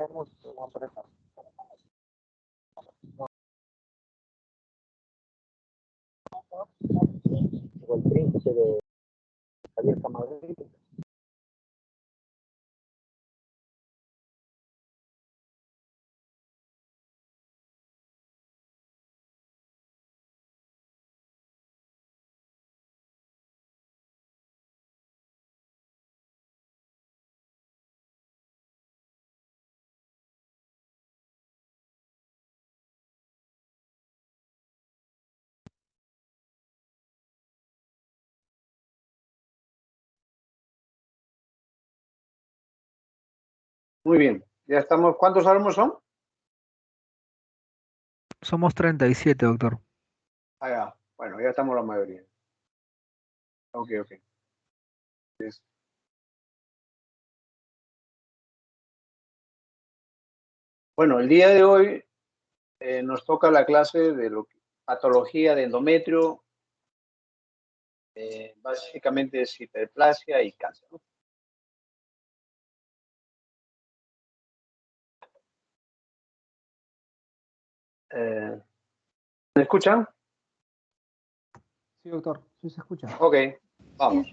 El príncipe de Javier Camargo. Muy bien, ya estamos. ¿Cuántos alumnos son? Somos 37, doctor. Ah, ya. Bueno, ya estamos la mayoría. Ok. Entonces, bueno, el día de hoy nos toca la clase de patología de endometrio, básicamente es hiperplasia y cáncer, ¿no? ¿Me escuchan? Sí, doctor, sí se escucha. Ok, vamos.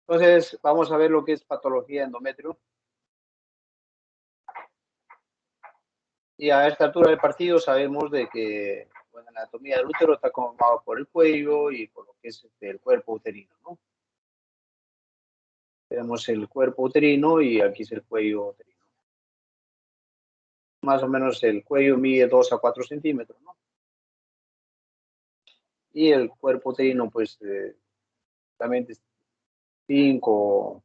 Entonces, vamos a ver lo que es patología de endometrio. Y a esta altura del partido sabemos de que la anatomía del útero está conformada por el cuello y por lo que es el cuerpo uterino, ¿no? Tenemos el cuerpo uterino y aquí es el cuello uterino. Más o menos el cuello mide 2 a 4 centímetros, ¿no? Y el cuerpo uterino, pues, también es 5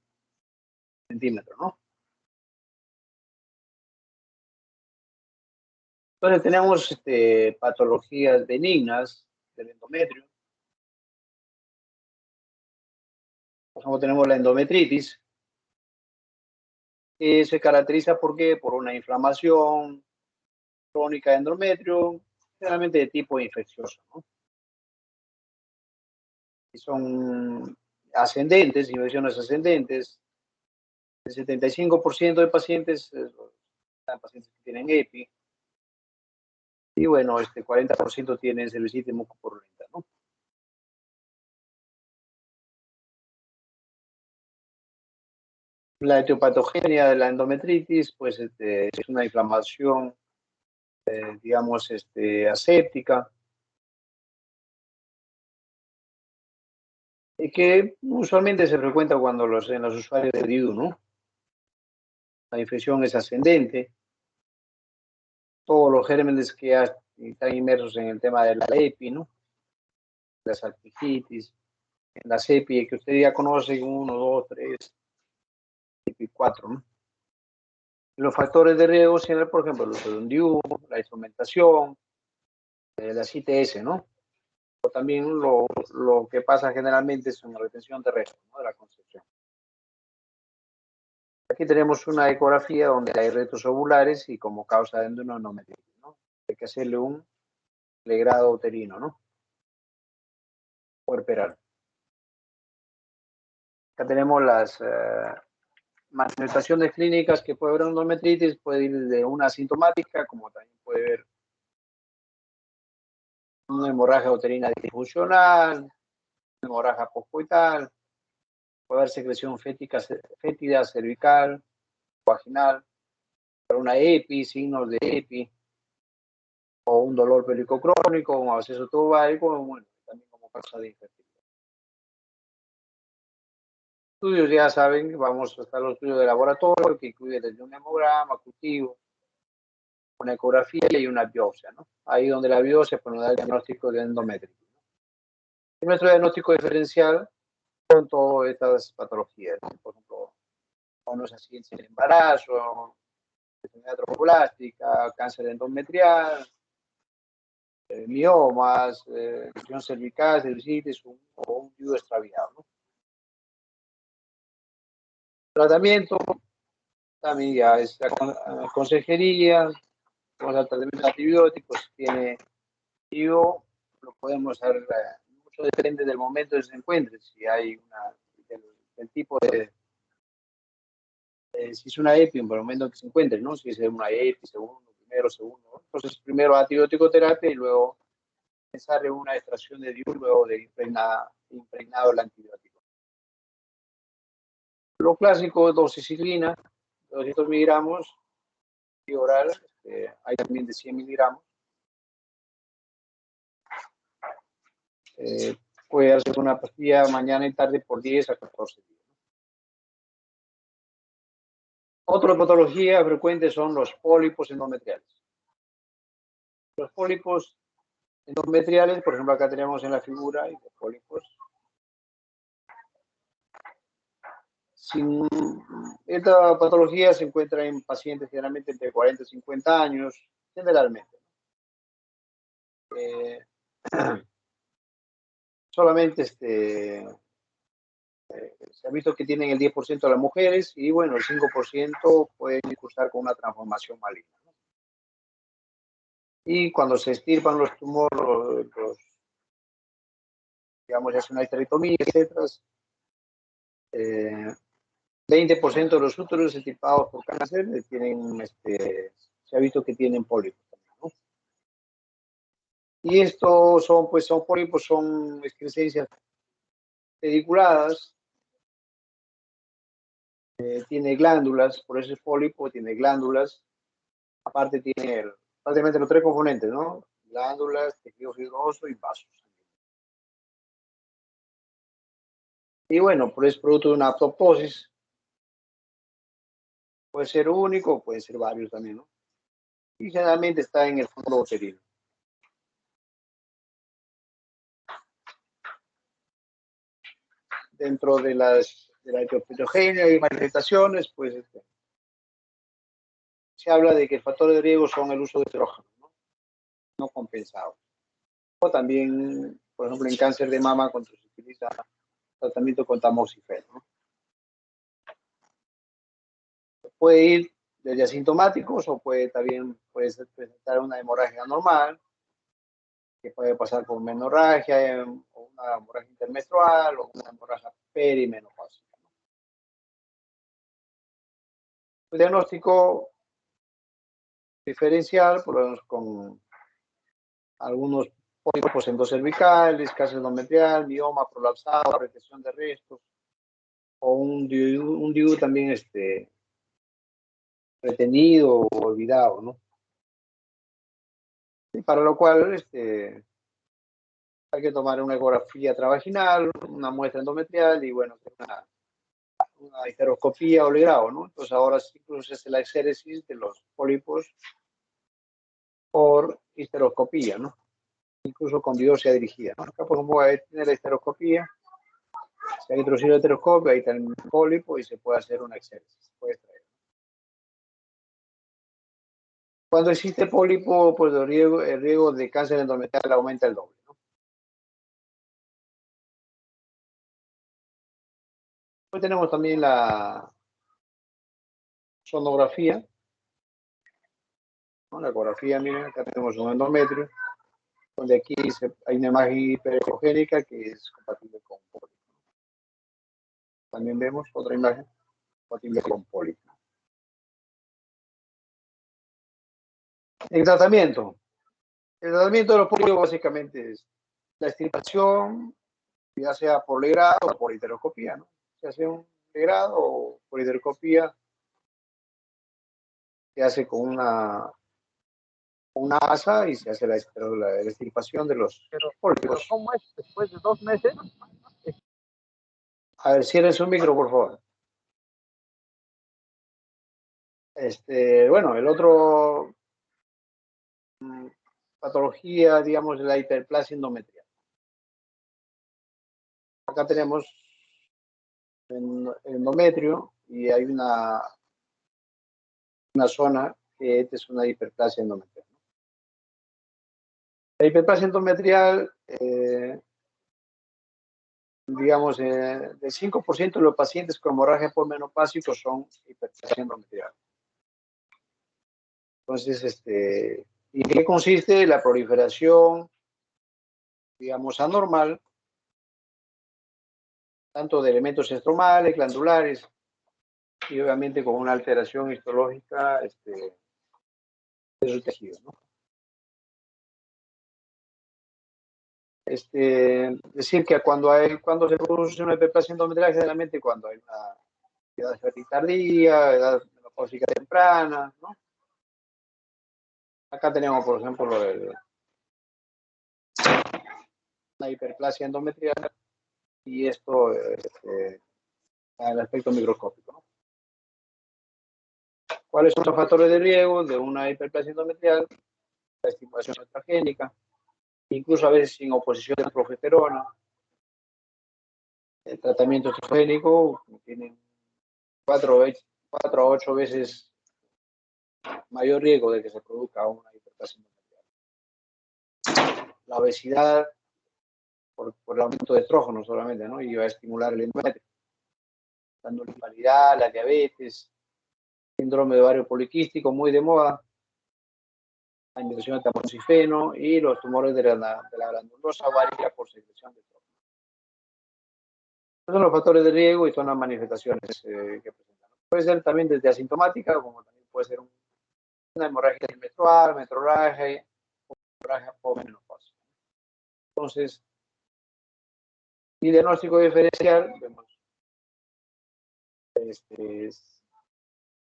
centímetros, ¿no? Entonces tenemos patologías benignas del endometrio. Por ejemplo, tenemos la endometritis, que se caracteriza por una inflamación crónica de endometrio, generalmente de tipo infeccioso, ¿no? Y son ascendentes, infecciones ascendentes. El 75% de pacientes son pacientes que tienen EPI. Y bueno, 40% tienen cervicitis mucopurulenta, ¿no? La etiopatogenia de la endometritis, pues es una inflamación, digamos, aséptica, y que usualmente se frecuenta cuando en los usuarios de DIU, ¿no? La infección es ascendente. Todos los gérmenes que están inmersos en el tema de la EPI, ¿no? La salpigitis, la EPI, que usted ya conoce, 1, 2, 3, EPI 4, ¿no? Los factores de riesgo siempre, por ejemplo, los de DIU, la instrumentación, las ITS, ¿no? O también lo que pasa generalmente es una retención de restos, ¿no? De la concepción. Aquí tenemos una ecografía donde hay restos ovulares y como causa de endometritis, ¿no? Hay que hacerle un legrado uterino, ¿no? Puerperal. Acá tenemos las manifestaciones clínicas que puede haber endometritis, puede ir de una asintomática, como también puede haber una hemorragia uterina disfuncional, una hemorragia postcoital, puede haber secreción fétida cervical, vaginal, una EPI, signos de EPI, o un dolor pélvico crónico, un absceso tubárico, bueno, también como causa de infertilidad. Estudios, ya saben, vamos a estar los estudios de laboratorio, que incluyen desde un hemograma, cultivo, una ecografía y una biopsia, ¿no? Ahí donde la biopsia pues, nos da el diagnóstico de endometritis, ¿no? Y nuestro diagnóstico diferencial con todas estas patologías, ¿no? Por ejemplo, con los accidentes del embarazo, enfermedad trofoblástica, cáncer endometrial, miomas, lesión cervical, cervicitis o un DIU extraviado, ¿no? Tratamiento, también ya es la consejería, con el tratamiento de antibióticos, tiene DIU, lo podemos hacer, mucho depende del momento en que se encuentre, si hay del tipo de si es una EPI, por el momento que se encuentre, ¿no? Si es una EPI, segundo, ¿no? Entonces, primero antibiótico terapia y luego pensar en una extracción de DIU luego de impregnado el antibiótico. Lo clásico, doxiciclina, 200 miligramos, y oral, hay también de 100 miligramos. Puede hacer una pastilla mañana y tarde por 10 a 14 días. Otra patología frecuente son los pólipos endometriales. Los pólipos endometriales, por ejemplo, acá tenemos en la figura de pólipos. Esta patología se encuentra en pacientes generalmente entre 40 y 50 años, generalmente. Solamente se ha visto que tienen el 10% de las mujeres y bueno, el 5% pueden cursar con una transformación maligna, ¿no? Y cuando se extirpan los tumores, digamos, ya es una histerectomía, etc., 20% de los úteros extirpados por cáncer tienen, se ha visto que tienen pólipos, ¿no? Y estos son pólipos, son excrescencias pediculadas, tiene glándulas, por eso es pólipo, tiene glándulas, aparte tiene prácticamente los tres componentes, ¿no? Glándulas, tejido fibroso y vasos. Y bueno, pues es producto de una apoptosis. Puede ser único, puede ser varios también, ¿no? Y generalmente está en el fondo uterino. Dentro de la etiopatogenia y manifestaciones, pues se habla de que el factor de riesgo son el uso de estrógeno, no compensado. O también, por ejemplo, en cáncer de mama, cuando se utiliza tratamiento con tamoxifeno, ¿no? Puede ir desde asintomáticos o puede presentar una hemorragia normal, que puede pasar por menorragia, o una hemorragia intermenstrual, o una hemorragia perimenopáusica, ¿no? El diagnóstico diferencial, por lo menos con algunos pólipos endocervicales, cáncer endometrial, mioma prolapsado, retención de restos, o un DIU también retenido o olvidado, ¿no? Y para lo cual hay que tomar una ecografía transvaginal, una muestra endometrial y bueno, una histeroscopía o grado, ¿no? Entonces ahora incluso se hace la exéresis de los pólipos por histeroscopía, ¿no? Incluso con biopsia dirigida, ¿no? Acá, por ejemplo, tiene la histeroscopía, se ha introducido el histeroscopio, ahí está el pólipo y se puede hacer una exéresis, puede extraer. Cuando existe pólipo, pues el riesgo de cáncer endometrial aumenta el doble, ¿no? Hoy tenemos también la sonografía, ¿no? La ecografía, miren, acá tenemos un endometrio, donde aquí hay una imagen hiperecogénica que es compatible con pólipo. También vemos otra imagen compatible con pólipo. El tratamiento de los pólipos básicamente es la extirpación, ya sea por legrado o por histeroscopía, ¿no? Se hace un legrado o por histeroscopía, se hace con una asa y se hace la extirpación de los pólipos. ¿Cómo es después de 2 meses? A ver, cierren su micro, por favor. Bueno, el otro patología, digamos, de la hiperplasia endometrial. Acá tenemos el endometrio y hay una zona que es una hiperplasia endometrial. La hiperplasia endometrial, digamos, del 5% de los pacientes con hemorragia por menopásico son hiperplasia endometrial. Entonces, ¿y en qué consiste? La proliferación, digamos, anormal, tanto de elementos estromales, glandulares, y obviamente con una alteración histológica de su tejido, ¿no? Decir que cuando se produce una hiperplasia endometrial, generalmente cuando hay una edad fértil tardía, edad menopáusica temprana, ¿no? Acá tenemos, por ejemplo, la hiperplasia endometrial y esto al aspecto microscópico, ¿no? ¿Cuáles son los factores de riesgo de una hiperplasia endometrial? La estimulación estrogénica, incluso a veces sin oposición a progesterona, el tratamiento estrogénico tiene 4 a 8 veces mayor riesgo de que se produzca una hiperplasia endometrial. La obesidad, por el aumento de estrógenos solamente, ¿no? Y va a estimular el endometrio. La invalidad, la diabetes, síndrome de ovario poliquístico, muy de moda, la inhibición de tamoxifeno y los tumores de la glandulosa ovárica por secreción de estrógenos. Estos son los factores de riesgo y son las manifestaciones que presentan. Puede ser también desde asintomática, como también puede ser una hemorragia menstrual, metrorragia o menopausia. Entonces, mi diagnóstico diferencial, vemos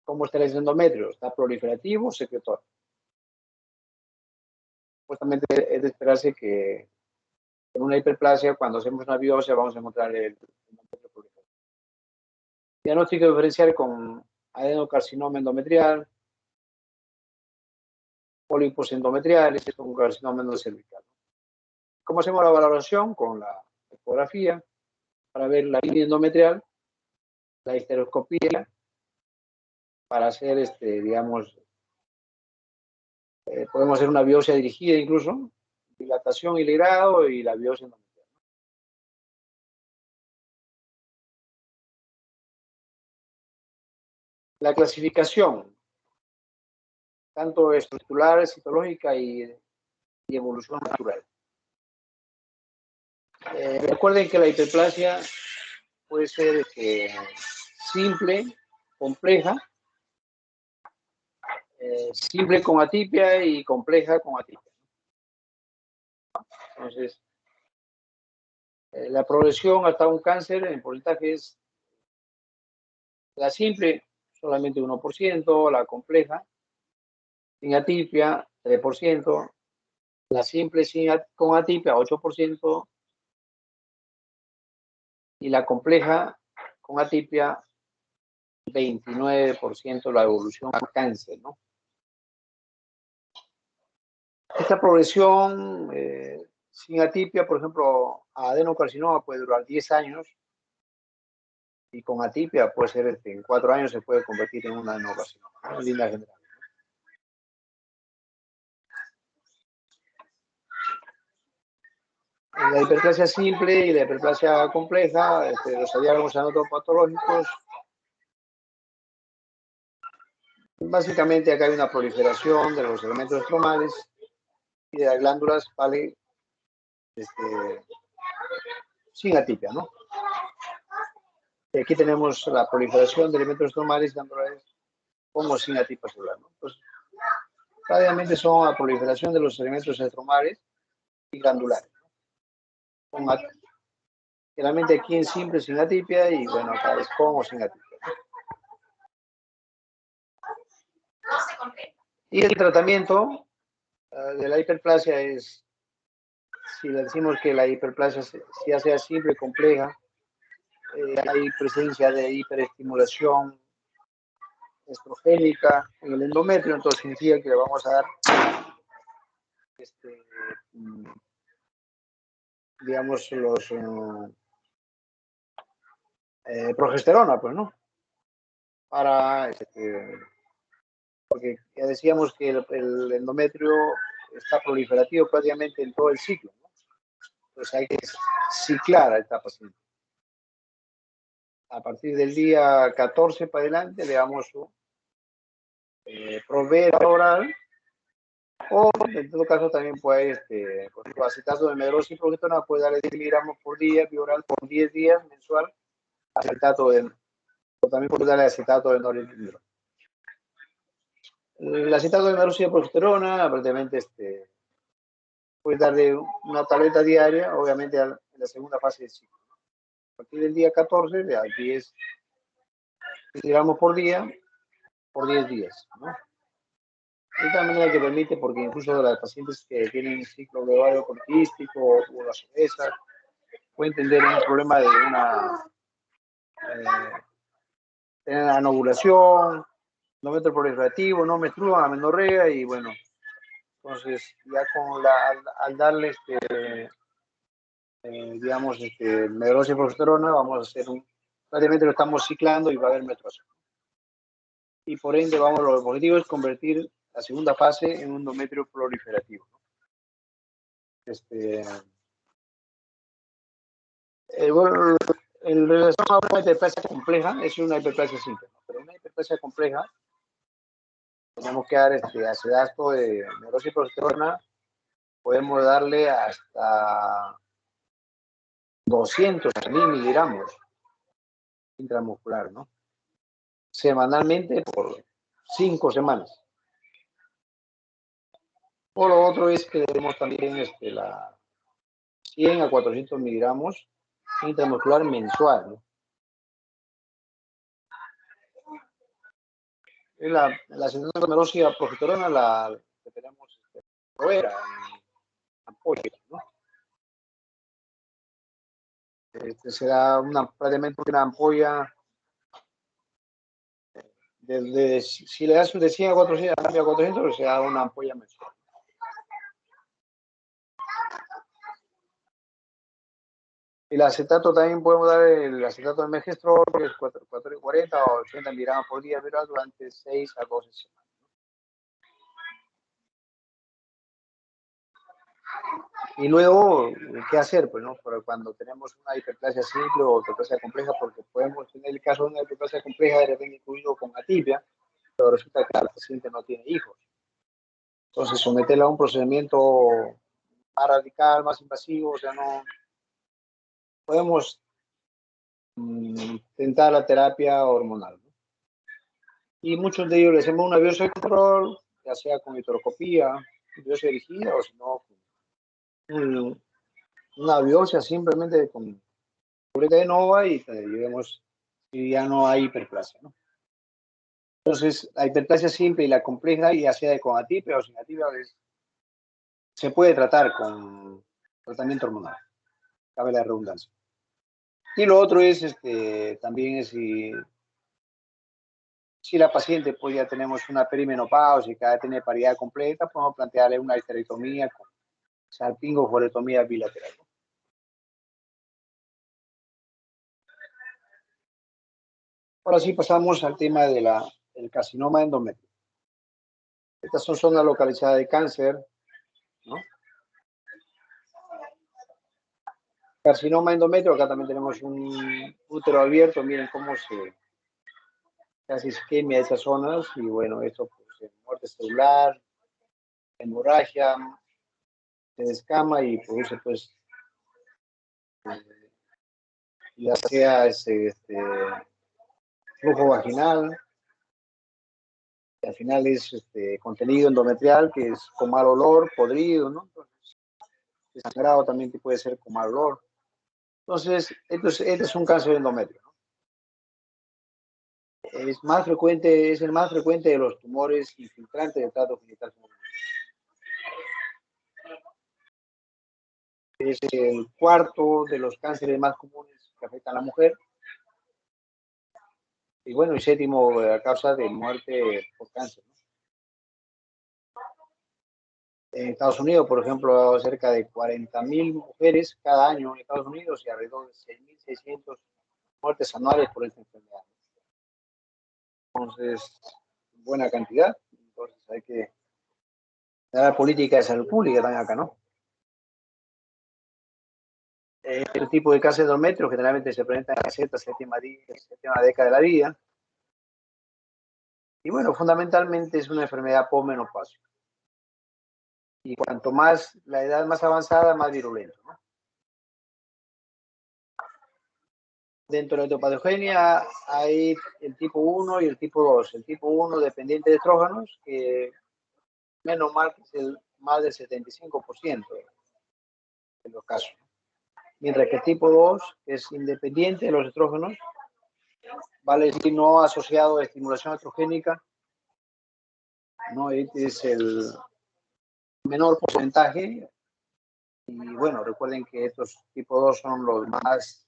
cómo está el endometrio, está proliferativo o secretor. Supuestamente es de esperarse que en una hiperplasia, cuando hacemos una biopsia, vamos a encontrar el endometrio proliferativo. Diagnóstico diferencial con adenocarcinoma endometrial, pólipos endometriales, con carcinoma endocervical. ¿Cómo hacemos la valoración? Con la ecografía, para ver la línea endometrial, la histeroscopía, para hacer, digamos, podemos hacer una biopsia dirigida incluso, dilatación y legrado y la biopsia endometrial. La clasificación, tanto estructural, citológica y evolución natural. Recuerden que la hiperplasia puede ser simple, compleja, simple con atipia y compleja con atipia. Entonces, la progresión hasta un cáncer en porcentaje es la simple, solamente 1%, la compleja, sin atipia, 3%, la simple con atipia, 8%, y la compleja con atipia, 29% la evolución al cáncer, ¿no? Esta progresión sin atipia, por ejemplo, adenocarcinoma puede durar 10 años y con atipia puede ser en 4 años se puede convertir en una adenocarcinoma, ¿no? En línea general. La hiperplasia simple y la hiperplasia compleja, los hallazgos anatopatológicos, básicamente acá hay una proliferación de los elementos estromales y de las glándulas, ¿vale? Sin atipia, ¿no? Y aquí tenemos la proliferación de elementos estromales glandulares como sin atipia celular, ¿no? Pues, prácticamente son la proliferación de los elementos estromales y glandulares, ¿no? Generalmente aquí en simple sin atipia y bueno, acá es con o sin atipia, ¿no? Y el tratamiento de la hiperplasia es, si le decimos que la hiperplasia ya sea simple, compleja, hay presencia de hiperestimulación estrogénica en el endometrio, entonces significa que le vamos a dar digamos los progesterona, pues, ¿no? Para porque ya decíamos que el endometrio está proliferativo prácticamente en todo el ciclo, ¿no? Entonces hay que ciclar a esta paciente. A partir del día 14 para adelante le damos su provera oral, o en todo caso también puede, por ejemplo, acetato de medrosa y progesterona puede darle 10 miligramos por día, bioral por 10 días mensual, acetato de o también puede darle acetato de noradrenalina. El acetato de meroxidroprogesterona, aparentemente, puede darle una tableta diaria, obviamente en la segunda fase del ciclo. A partir del día 14, de 10 miligramos por día, por 10 días, ¿no? De tal manera que permite, porque incluso las pacientes que tienen ciclo de ovario poliquístico o las obesas, pueden tener un problema de tener anovulación, endometrio proliferativo, no menstruan, amenorrea, y bueno, entonces ya al darle digamos, meroxidroprogesterona, vamos a hacer prácticamente lo estamos ciclando y va a haber menstruación. Y por ende, los objetivos es convertir la segunda fase en un endometrio proliferativo, ¿no? Bueno, en relación a una hiperplasia compleja, es una hiperplasia simple, ¿no? Pero una hiperplasia compleja, tenemos que dar acetato de meroxidroprogesterona, podemos darle hasta 200.000 miligramos intramuscular, ¿no? Semanalmente por 5 semanas. O lo otro es que debemos también la 100 a 400 miligramos intramuscular mensual, ¿no? La acetato de meroxidroprogesterona la que tenemos provera en ampollas, ¿no? Será prácticamente una ampolla si le das de 100 a 400, será una ampolla mensual. El acetato también podemos dar el acetato de megestrol, que es 440 o 80 miligramos por día, pero durante 6 a 12 semanas. Y luego, ¿qué hacer? Pues, ¿no? Pero cuando tenemos una hiperplasia simple o hiperplasia compleja, porque podemos tener el caso de una hiperplasia compleja de repente incluido con atipia, pero resulta que la paciente no tiene hijos. Entonces, someterla a un procedimiento más radical, más invasivo, o sea, no podemos tentar la terapia hormonal, ¿no? Y muchos de ellos le hacemos una biopsia de control, ya sea con histeroscopía, biopsia dirigida, o si no, una biopsia simplemente con boleta de nova y vemos si ya no hay hiperplasia, ¿no? Entonces, la hiperplasia simple y la compleja, ya sea con atipia o sin atipia, se puede tratar con tratamiento hormonal, cabe la redundancia. Y lo otro es, también es si la paciente, pues ya tenemos una perimenopausia y cada tiene paridad completa, podemos plantearle una histerectomía con salpingo-jorectomía bilateral, ¿no? Ahora sí pasamos al tema del carcinoma endometrio. Estas son zonas localizadas de cáncer, ¿no? Carcinoma endometrio, acá también tenemos un útero abierto, miren cómo se hace isquemia de esas zonas, y bueno, esto pues, muerte celular, hemorragia, se descama y produce pues ya sea flujo vaginal, que al final es contenido endometrial, que es con mal olor, podrido, ¿no? Entonces, el sangrado también puede ser con mal olor. Entonces, este es un cáncer de endometrio, ¿no? Es el más frecuente de los tumores infiltrantes del tracto genital femenino. Es el cuarto de los cánceres más comunes que afectan a la mujer. Y bueno, el séptimo a causa de muerte por cáncer, ¿no? En Estados Unidos, por ejemplo, cerca de 40.000 mujeres cada año en Estados Unidos y alrededor de 6.600 muertes anuales por esta enfermedad. Entonces, buena cantidad. Entonces, hay que dar política de salud pública también acá, ¿no? Este tipo de cáncer de endometrio generalmente se presenta en la séptima década de la vida. Y bueno, fundamentalmente es una enfermedad posmenopáusica. Y cuanto más la edad más avanzada, más virulento, ¿no? Dentro de la ectopatogenia hay el tipo 1 y el tipo 2. El tipo 1 dependiente de estrógenos, que menos mal que es más del 75% de los casos. Mientras que el tipo 2 es independiente de los estrógenos, vale decir no asociado a estimulación estrogénica, no es el menor porcentaje. Y bueno, recuerden que estos tipo 2 son los más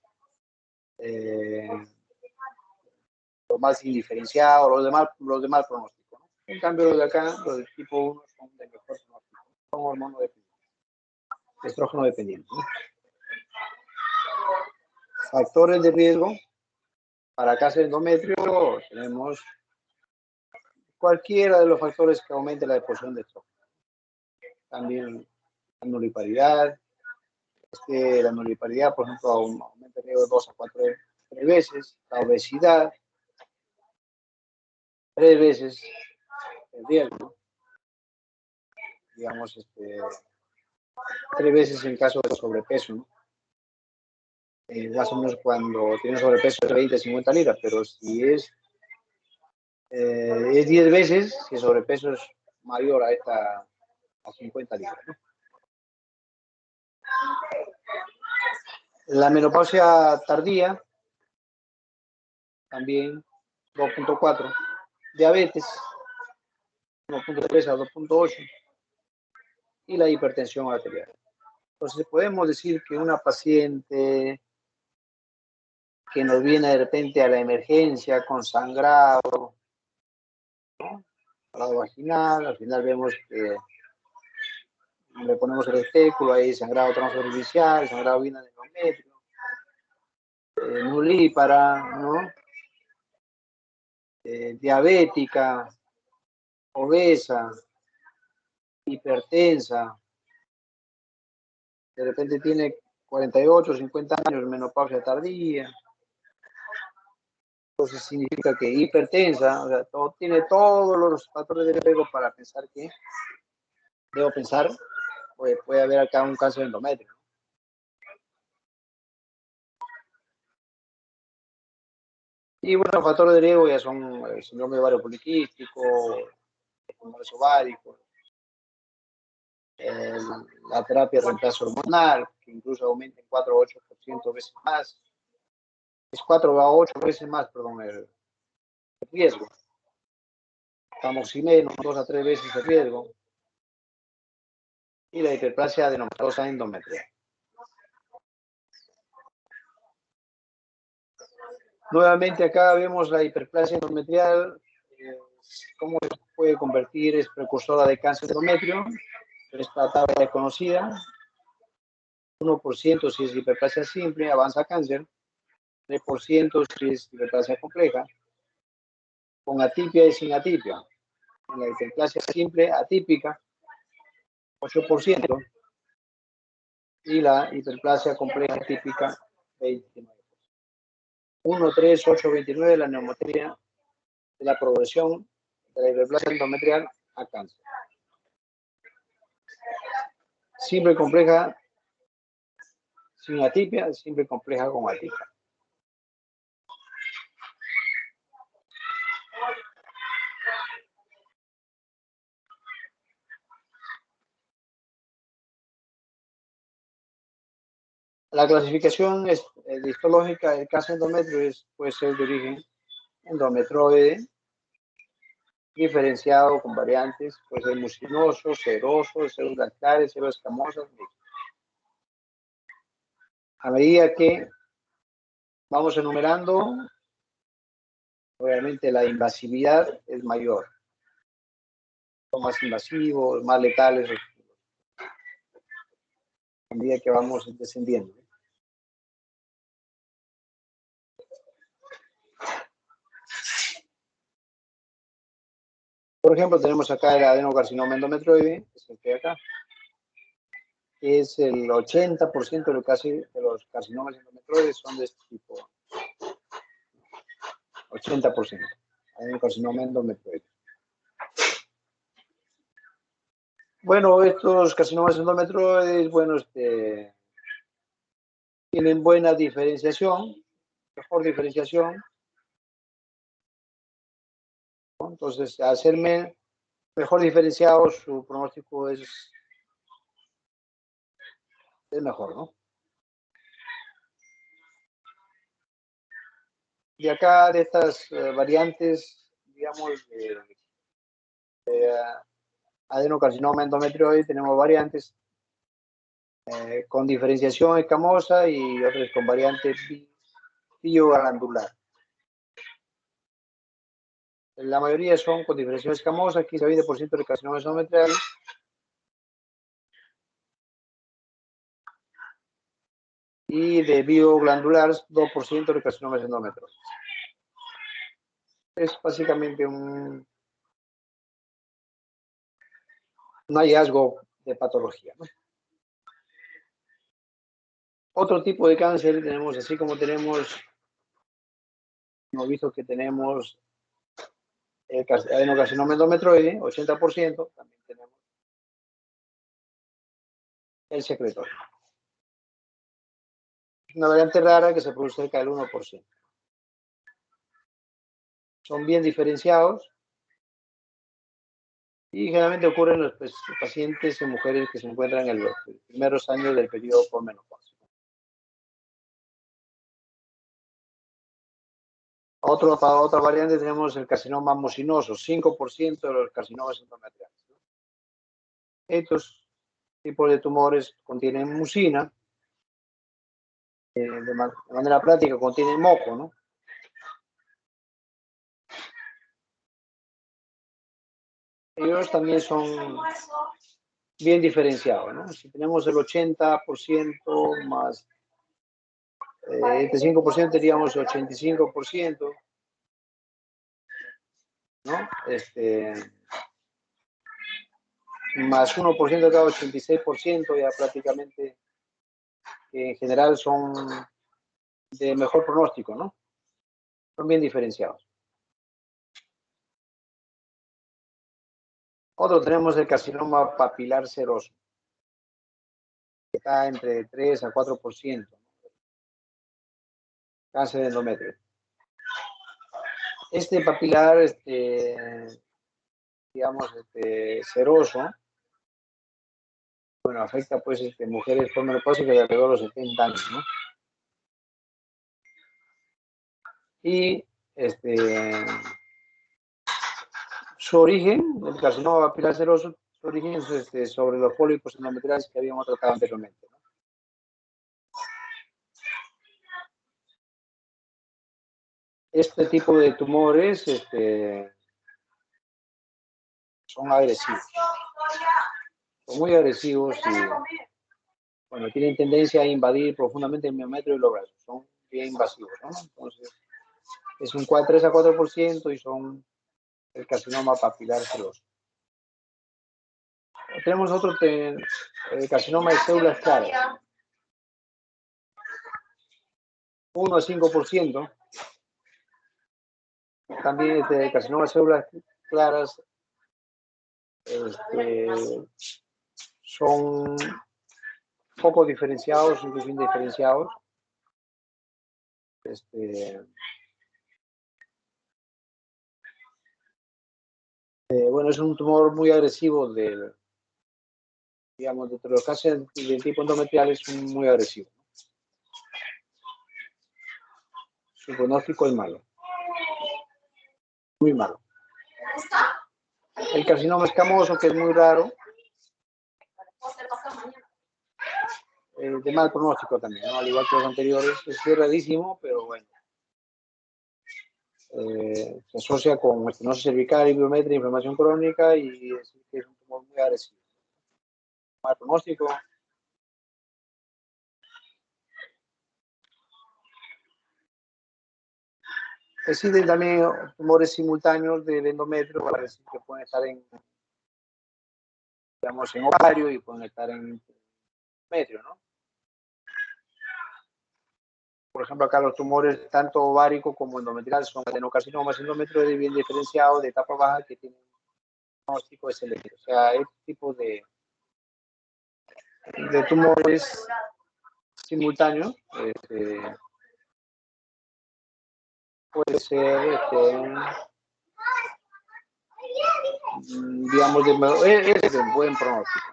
indiferenciados, los de mal pronóstico, ¿no? En cambio, los de acá, los de tipo 1 son de mejor pronóstico, son hormono dependientes, estrógeno dependientes, ¿no? Factores de riesgo para cáncer endometrio, tenemos cualquiera de los factores que aumente la deposición de estrógeno. También la nulliparidad, la nulliparidad, por ejemplo, aumenta el riesgo de 2 a 3 veces, la obesidad, 3 veces el riesgo, digamos, 3 veces en caso de sobrepeso, ¿no? Más o menos cuando tiene sobrepeso de 20 a 50 libras, pero si es 10 veces, si el sobrepeso es mayor a 50 libras, ¿no? La menopausia tardía, también 2.4, diabetes 1.3 a 2.8 y la hipertensión arterial. Entonces podemos decir que una paciente que nos viene de repente a la emergencia con sangrado, ¿no?, sangrado vaginal, al final vemos que le ponemos el estéculo, ahí sangrado transurficial, sangrado vena de endometrio, nulípara, ¿no? Diabética, obesa, hipertensa, de repente tiene 48, 50 años, menopausia tardía. Entonces significa que hipertensa, o sea, tiene todos los factores de riesgo para pensar que, debo pensar, pues puede haber acá un cáncer endometrio. Y bueno, los factores de riesgo ya son el síndrome de ovario poliquístico, tumores ováricos, la terapia de reemplazo hormonal, que incluso aumenta en 4 a 8% veces más, es 4 a 8 veces más, perdón, el riesgo. Tamoximeno, 2 a 3 veces el riesgo. Y la hiperplasia adenomatosa endometrial. Nuevamente acá vemos la hiperplasia endometrial, cómo se puede convertir, es precursora de cáncer de endometrio. Esta tabla es conocida. 1% si es hiperplasia simple, avanza a cáncer. 3% si es hiperplasia compleja, con atipia y sin atipia. En la hiperplasia simple, atípica, 8%. Y la hiperplasia compleja atípica, 29%. 1, 3, 8, 29, la neumometría de la progresión de la hiperplasia endometrial a cáncer. Simple compleja sin atipia, simple compleja con atipia. La clasificación histológica del cáncer endometrio puede ser de origen endometroide, diferenciado con variantes, puede ser mucinoso, seroso, células claras, células escamosas. A medida que vamos enumerando, obviamente la invasividad es mayor. Son más invasivos, más letales, a medida que vamos descendiendo. Por ejemplo, tenemos acá el adenocarcinoma endometrioide, que es el que hay acá. Es el 80% de los carcinomas endometrioides son de este tipo. 80%. Adenocarcinoma endometrioide. Bueno, estos carcinomas endometrioides, bueno, tienen buena diferenciación. mejor diferenciación, ¿no? Entonces, al ser mejor diferenciado, su pronóstico es mejor, ¿no? De acá, de estas variantes, digamos, adenocarcinoma endometrioide, tenemos variantes con diferenciación escamosa y otras con variante bioglandular. La mayoría son con diferenciación escamosa, 15-20% de carcinoma endometrial. Y de bioglandular, 2% de carcinoma endometrioide. Es básicamente un hallazgo de patología, ¿no? Otro tipo de cáncer tenemos, así como tenemos, hemos visto que tenemos el adenocarcinoma endometrioide, 80%, también tenemos el secretorio. Es una variante rara que se produce cerca del 1%. Son bien diferenciados y generalmente ocurren en los pacientes en mujeres que se encuentran en los primeros años del periodo posmenopáusico. Otra variante tenemos el carcinoma mucinoso, 5% de los carcinomas endometriales. Estos tipos de tumores contienen mucina, de manera práctica contienen moco, ¿no? Ellos también son bien diferenciados, ¿no? Si tenemos el 80% más este 5%, teníamos 85%, ¿no? Más 1% cada 86%, ya prácticamente en general son de mejor pronóstico, ¿no? Son bien diferenciados. Otro tenemos el carcinoma papilar seroso, que está entre 3 a 4%, ¿no? Cáncer de endometrio. Este papilar, digamos, seroso, bueno, afecta pues mujeres posmenopáusicas de alrededor de los 70 años, ¿no? Y su origen, el carcinoma papilar seroso, su origen es sobre los pólipos endometriales que habíamos tratado anteriormente, ¿no? Este tipo de tumores son agresivos, son muy agresivos y, bueno, tienen tendencia a invadir profundamente el miometrio y los brazos, son bien invasivos, ¿no? Entonces, es un 3 a 4% y son el carcinoma papilar seroso. Tenemos otro carcinoma de células claras, 1 a 5%. También carcinoma de células claras son poco diferenciados, incluso indiferenciados. Bueno, es un tumor muy agresivo digamos, de los cánceres del tipo endometrial es muy agresivo. Su pronóstico es malo. Muy malo. El carcinoma escamoso, que es muy raro, de mal pronóstico también, ¿no? Al igual que los anteriores, es rarísimo, pero bueno. Se asocia con estenosis cervical, biometría, inflamación crónica y es un tumor muy agresivo. Mal pronóstico. Existen también tumores simultáneos del endometrio, que pueden estar digamos, en ovario y pueden estar en endometrio, ¿no? Por ejemplo, acá los tumores tanto ovárico como endometrial son adenocarcinomas endometrioides bien diferenciados de etapa baja que tienen un pronóstico excelente. O sea, este tipo de tumores simultáneos puede ser, digamos, es de buen pronóstico.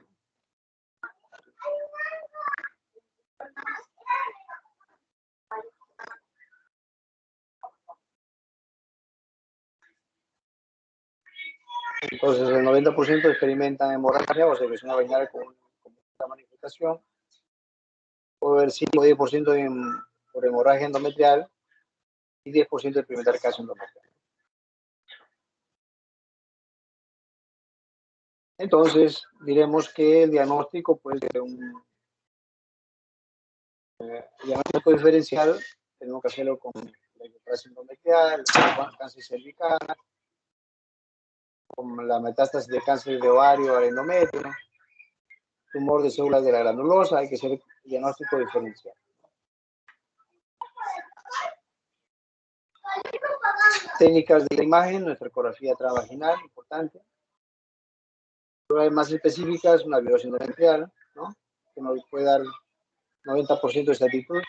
Entonces, el 90% experimentan hemorragia o secreción vaginal con esta manifestación. Puede haber 5 o 10% por hemorragia endometrial y 10% experimentar caso endometrial. Entonces, diremos que el diagnóstico puede ser un diagnóstico diferencial. Tenemos que hacerlo con la infiltración endometrial, con cáncer cervical, con la metástasis de cáncer de ovario al endometrio, tumor de células de la granulosa. Hay que hacer el diagnóstico diferencial. Técnicas de la imagen, nuestra ecografía transvaginal, importante. Pruebas más específicas, una biopsia endometrial, ¿no? Que nos puede dar 90% de exactitud.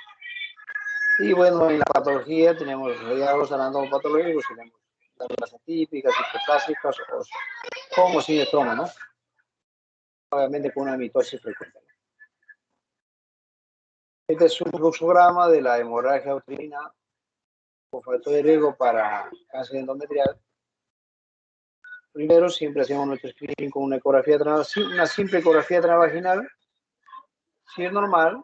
Y bueno, en la patología tenemos hallazgos anatomopatológicos, tenemos las atípicas, hipoplásicas, o con sin estroma, ¿no? Obviamente con una mitosis frecuente. Este es un fluxograma de la hemorragia uterina con factor de riesgo para cáncer endometrial. Primero, siempre hacemos nuestro screening con una ecografía, una simple ecografía transvaginal. Si es normal,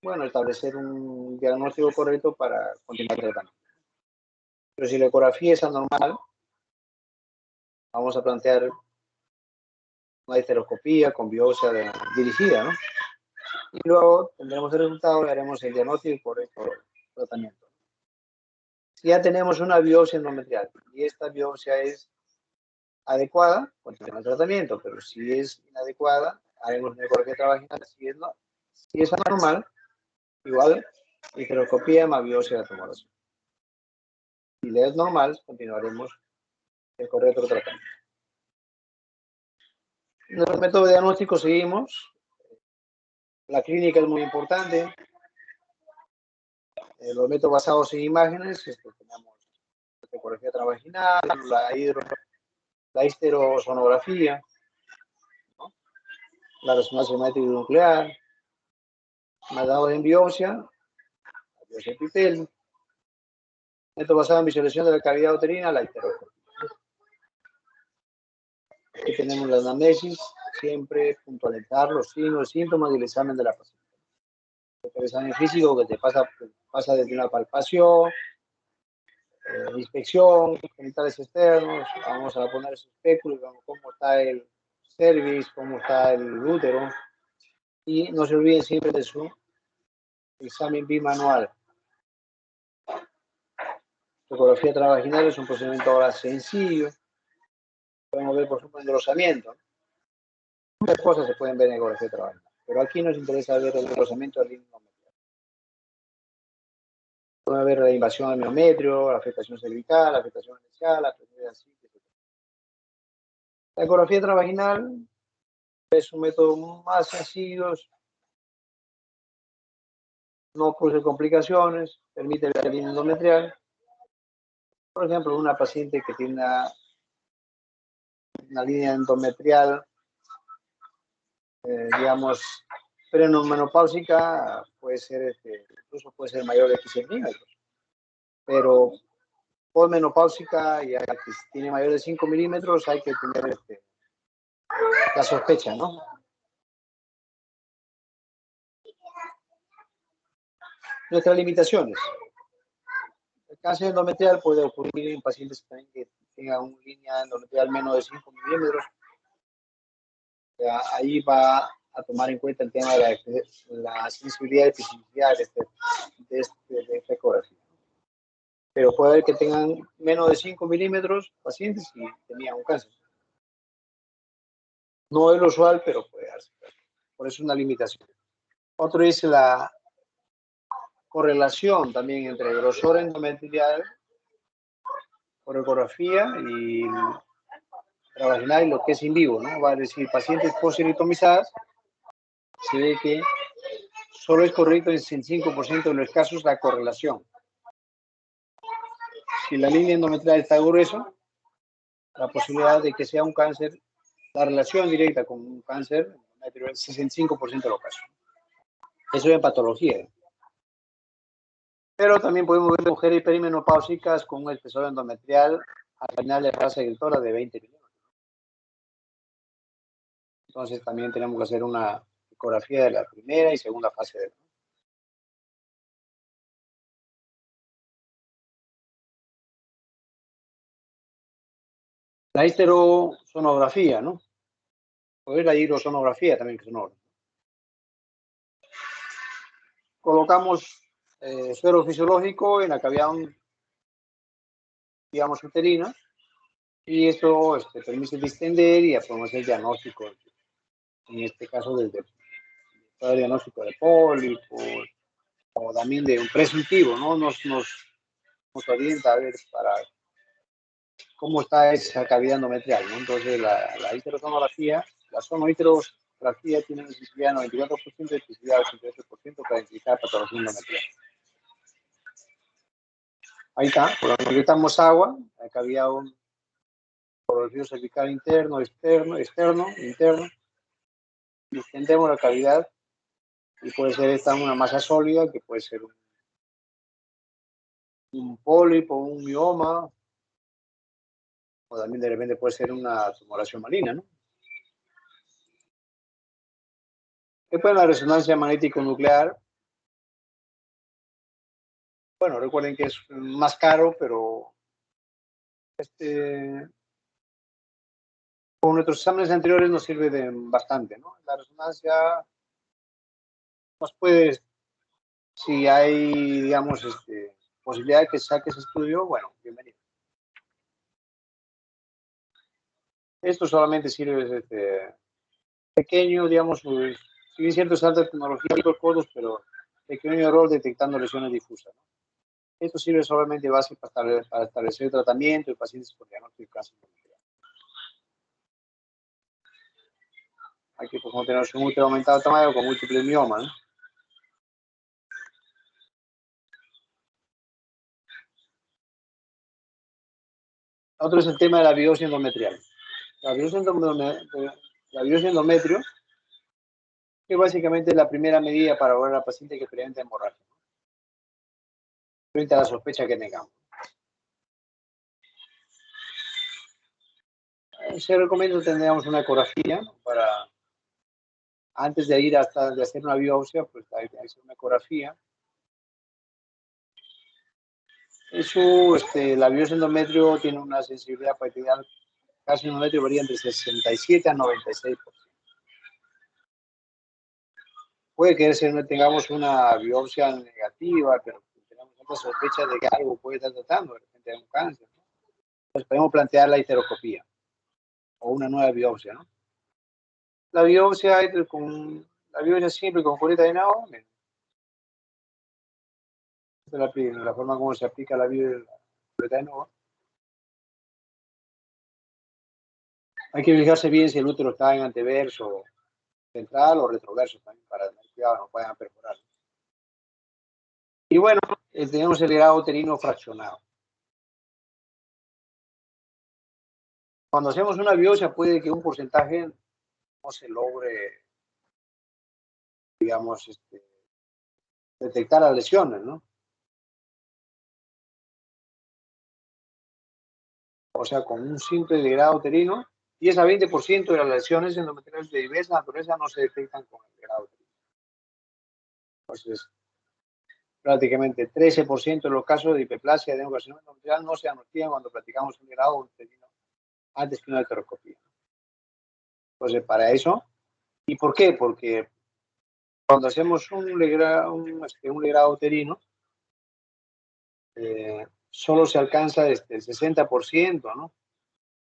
bueno, establecer un diagnóstico correcto para continuar el tratamiento. Pero si la ecografía es anormal, vamos a plantear una histeroscopía con biopsia dirigida, ¿no? Y luego tendremos el resultado y haremos el diagnóstico y correcto tratamiento. Si ya tenemos una biopsia endometrial y esta biopsia es adecuada, continuamos el tratamiento, pero si es inadecuada, haremos una ecografía transvaginal. Si es anormal, igual histeroscopía más biopsia de la tumoración. Si le es normal, continuaremos el correcto tratamiento. Nuestro método de diagnóstico seguimos. La clínica es muy importante. Los métodos basados en imágenes, tenemos la ecografía transvaginal, la histerosonografía, ¿no? La resonancia magnética nuclear, dados en biopsia, la biopsia epitelio, método basado en visualización de la cavidad uterina, la histeroscopia. Aquí tenemos la anamnesis, siempre puntualizar los signos, síntomas y el examen de la paciente. El examen físico que te pasa desde una palpación, inspección, genitales externos, vamos a poner su espéculo, vemos cómo está el cervix, cómo está el útero, y no se olviden siempre de su examen bimanual. La ecografía transvaginal es un procedimiento ahora sencillo. Podemos ver, por ejemplo, engrosamiento. Muchas cosas se pueden ver en ecografía transvaginal, pero aquí nos interesa ver el engrosamiento del líquido endometrial. Podemos ver la invasión del miometrio, la afectación cervical, la afectación inicial, la afectación así. La ecografía transvaginal es un método más sencillo, no produce complicaciones, permite ver la línea endometrial. Por ejemplo, una paciente que tiene una línea endometrial, digamos, premenopáusica, puede ser, incluso puede ser mayor de 15 milímetros. Pero posmenopáusica, ya que tiene mayor de 5 milímetros, hay que tener la sospecha, ¿no? Nuestras limitaciones. El cáncer endometrial puede ocurrir en pacientes que tengan una línea endometrial menos de 5 milímetros. Ahí va a tomar en cuenta el tema de la sensibilidad y especificidad de esta ecografía. Pero puede haber que tengan menos de 5 milímetros pacientes y tenían un cáncer. No es lo usual, pero puede darse. Por eso es una limitación. Otro es la correlación también entre el grosor endometrial por ecografía y transvaginal y lo que es in vivo, ¿no? Va a decir, pacientes posteritorizadas, se ve que solo es correcto en 5% de los casos la correlación. si la línea endometrial está gruesa, la posibilidad de que sea un cáncer, la relación directa con un cáncer endometrio es 65% de los casos. Eso es en patología. Pero también podemos ver mujeres perimenopáusicas con un espesor endometrial al final de la fase agricultora de 20 milímetros. Entonces también tenemos que hacer una ecografía de la primera y segunda fase de la histerosonografía, ¿no? O es la hidrosonografía también que sonora. Colocamos suero fisiológico en la cavidad, digamos, uterina, y eso permite distender y podemos hacer diagnóstico, en este caso del diagnóstico de pólipos o también de un presuntivo, ¿no? Nos orienta a ver para cómo está esa cavidad endometrial, ¿no? Entonces la histerosonografía, la sonohisterosonografía tiene una sensibilidad de 94% y especificidad de 88% para identificar patología endometrial. Ahí está, cuando inyectamos agua, acá había un porofido cervical interno, externo, interno, distendemos la cavidad y puede ser esta una masa sólida, que puede ser un pólipo, un mioma, o también de repente puede ser una tumoración maligna, ¿no? Después la resonancia magnético nuclear, bueno, recuerden que es más caro, pero con nuestros exámenes anteriores nos sirve de bastante, ¿no? La resonancia nos puede, si hay, digamos, posibilidad de que saque ese estudio, bueno, bienvenido. Esto solamente sirve pequeño, digamos, si bien es cierto, es alta tecnología, los codos, pero pequeño error detectando lesiones difusas, ¿no? Esto sirve solamente de base para establecer el tratamiento de pacientes con diagnóstico de cáncer endometrial. Aquí podemos tener un útero aumentado de tamaño con múltiples miomas, ¿no? Otro es el tema de la biopsia endometrial. La biopsia endometrio es básicamente la primera medida para evaluar a la paciente que experimenta hemorragia, ¿no? Frente a la sospecha que tengamos. Se recomienda que tengamos una ecografía, ¿no? Para antes de ir hasta de hacer una biopsia, pues hay que hacer una ecografía. Eso, la biopsia endometrio tiene una sensibilidad para identificar casi endometrio varía entre 67 a 96%. Puede que no tengamos una biopsia negativa, pero tenemos una sospecha de que algo puede estar tratando, de repente hay un cáncer, ¿no? Entonces podemos plantear la histeroscopía o una nueva biopsia, ¿no? La biopsia siempre con coleta de nao, la forma como se aplica la coleta de nao. Hay que fijarse bien si el útero está en anteverso, central o retroverso también, para tener cuidado, no puedan perforar. Y bueno, tenemos el grado uterino fraccionado. Cuando hacemos una biopsia puede que un porcentaje no se logre, digamos, detectar las lesiones, ¿no? O sea, con un simple grado uterino, 10 a 20% de las lesiones endometriales de diversa naturaleza no se detectan con el grado uterino. Entonces, prácticamente 13% de los casos de hiperplasia de adenocarcinoma endometrial no se diagnostican cuando practicamos un grado uterino antes que una histeroscopía. Entonces, para eso, ¿y por qué? Porque cuando hacemos un legrado uterino, solo se alcanza el 60%, ¿no?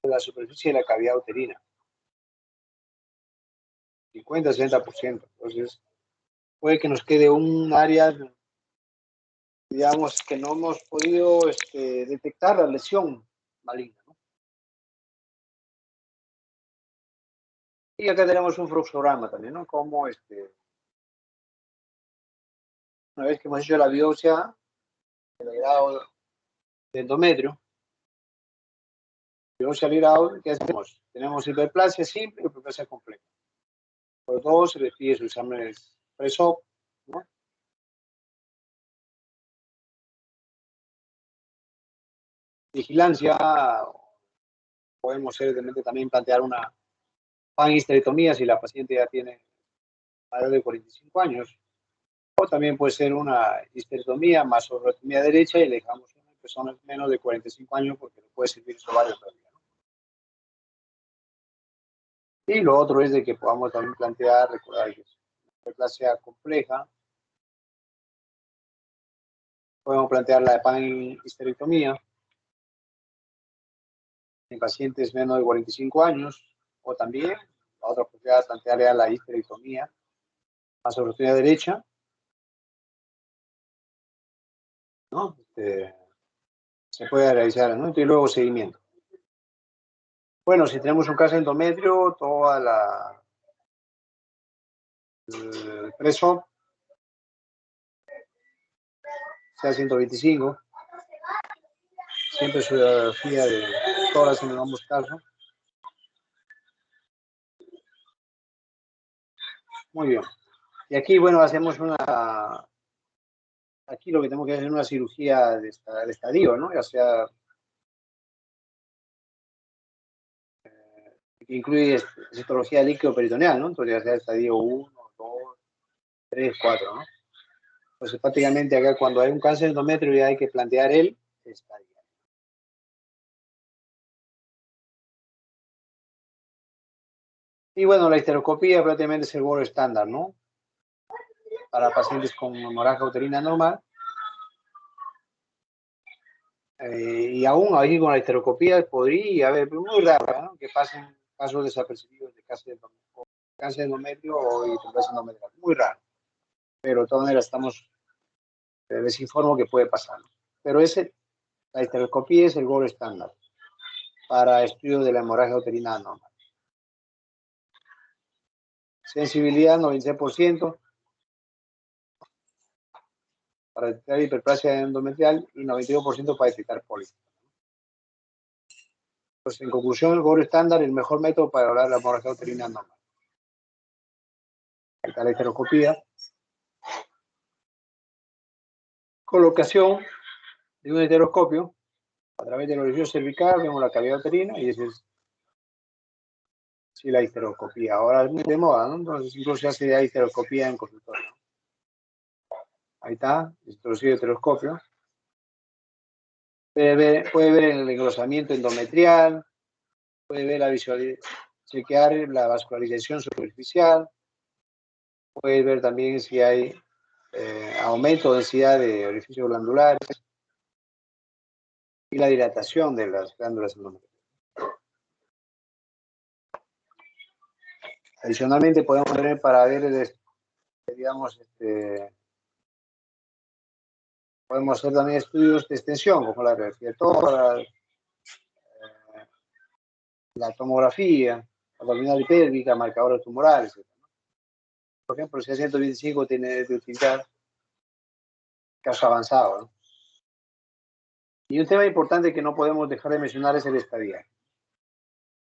De la superficie de la cavidad uterina. 50-60%. Entonces, puede que nos quede un área, digamos, que no hemos podido detectar la lesión maligna, ¿no? Y acá tenemos un fluxograma también, ¿no? Como una vez que hemos hecho la biopsia, el grado de endometrio. Quiero salir ahora, ¿qué hacemos? Tenemos hiperplasia simple y hiperplasia compleja. Por todo se les pide sus exámenes pre-op, ¿no? Vigilancia, podemos evidentemente también plantear una panhisterectomía si la paciente ya tiene mayor de 45 años. O también puede ser una histerectomía más ovarectomía derecha y le dejamos a personas menos de 45 años porque no puede servir su ovario todavía, ¿no? Y lo otro es de que podamos también plantear, recordar que es una hiperplasia compleja. Podemos plantear la panhisterectomía en pacientes menos de 45 años, o también la otra posibilidad es plantearle a la histerectomía más ovarectomía derecha, ¿no? Se puede realizar, ¿no? Y luego seguimiento. Bueno, si tenemos un caso de endometrio, toda el preso sea 125. Siempre su radiografía de toras en ambos casos. Muy bien. Y aquí, bueno, hacemos aquí lo que tenemos que hacer es una cirugía de estadio, ¿no? Ya sea, que incluye citología líquido-peritoneal, ¿no? Entonces ya sea estadio 1, 2, 3, 4, ¿no? Pues prácticamente acá cuando hay un cáncer endometrio ya hay que plantear el estadio. Y bueno, la histeroscopía prácticamente es el bolo estándar, ¿no? Para pacientes con hemorragia uterina normal. Y aún ahí con la histeroscopía podría haber, pero muy raro, ¿no? Que pasen casos desapercibidos de cáncer endometrio o hiperplasia endometrial. Muy raro. Pero de todas maneras les informo que puede pasar. Pero la histeroscopía es el gold estándar para estudio de la hemorragia uterina normal. Sensibilidad 96% para detectar hiperplasia endometrial y 92% para detectar pólipos. Pues en conclusión, el gold estándar es el mejor método para evaluar la hemorragia uterina normal. Ahí está la histeroscopía. Colocación de un heteroscopio a través del orificio cervical, vemos la cavidad uterina y esa es la histeroscopía. Ahora es muy de moda, ¿no? Entonces incluso se hace histeroscopía en consultorio. Ahí está, introducido el heteroscopio. Puede ver el engrosamiento endometrial, puede ver chequear la vascularización superficial, puede ver también si hay aumento de densidad de orificios glandulares y la dilatación de las glándulas endometriales. Adicionalmente podemos tener para ver, digamos, podemos hacer también estudios de extensión, como la radiografía de tórax, la tomografía abdominal y pélvica, marcadores tumorales, etc. Por ejemplo, si el 125 tiene de utilidad caso avanzado, ¿no? Y un tema importante que no podemos dejar de mencionar es el estadiaje.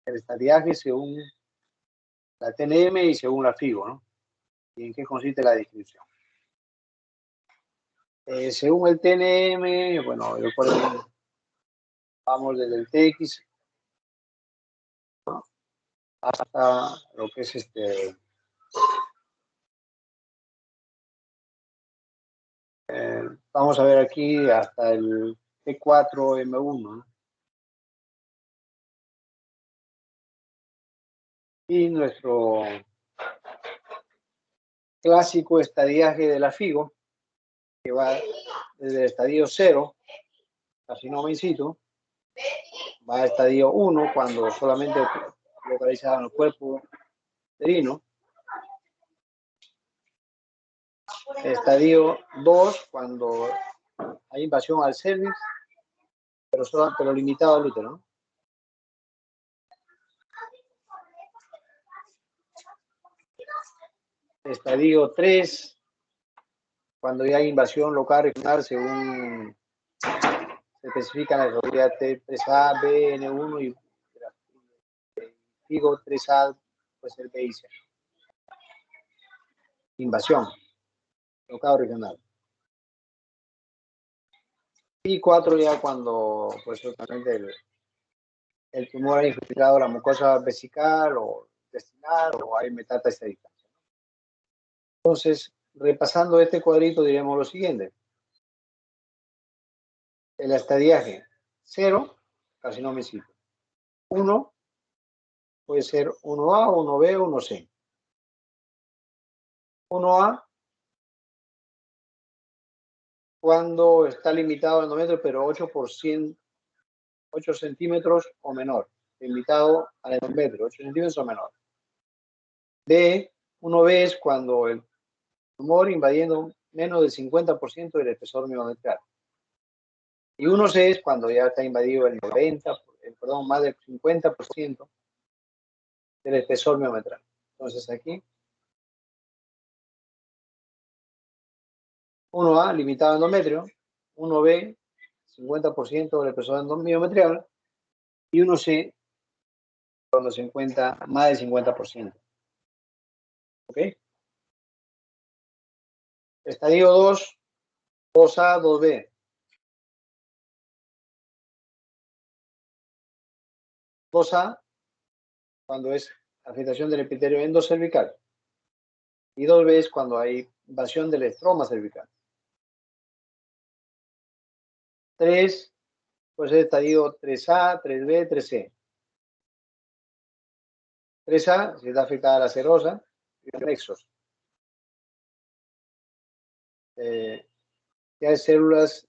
El estadiaje según la TNM y según la FIGO, ¿no? ¿Y en qué consiste la descripción? Según el TNM, bueno, vamos desde el TX, ¿no? Hasta lo que es vamos a ver aquí hasta el T4M1, ¿no? Y nuestro clásico estadiaje de la FIGO, que va desde el estadio 0, carcinoma in situ, va al estadio 1 cuando solamente localizaban el cuerpo uterino, estadio 2 cuando hay invasión al cervix, pero limitado al útero, ¿no? Estadio 3 cuando ya hay invasión local regional según se especifica la categoría T3A, B, N1 y FIGO 3A, puede ser B y C. Invasión, locado regional. Y 4 ya cuando, pues, justamente el tumor ha infiltrado la mucosa vesical o intestinal o hay metástasis a distancia. Entonces, repasando este cuadrito, diremos lo siguiente. El estadiaje 0, carcinoma in situ. 1 puede ser 1A, 1B, 1C. 1A cuando está limitado al endometrio, pero 8%, 8 centímetros o menor. Limitado al endometrio, 8 centímetros o menor. B, 1B es cuando el tumor invadiendo menos del 50% del espesor miometrial. Y 1C es cuando ya está invadido el 90%, perdón, más del 50% del espesor miometral. Entonces aquí 1A limitado a endometrio, 1B 50% del espesor miometrial y 1C cuando se encuentra más del 50%. ¿Ok? Estadio 2, 2A, 2B. 2A cuando es afectación del epitelio endocervical y 2B es cuando hay invasión del estroma cervical. 3, pues es estadio 3A, 3B, 3C. 3A, si está afectada la serosa y los nexos. Ya hay células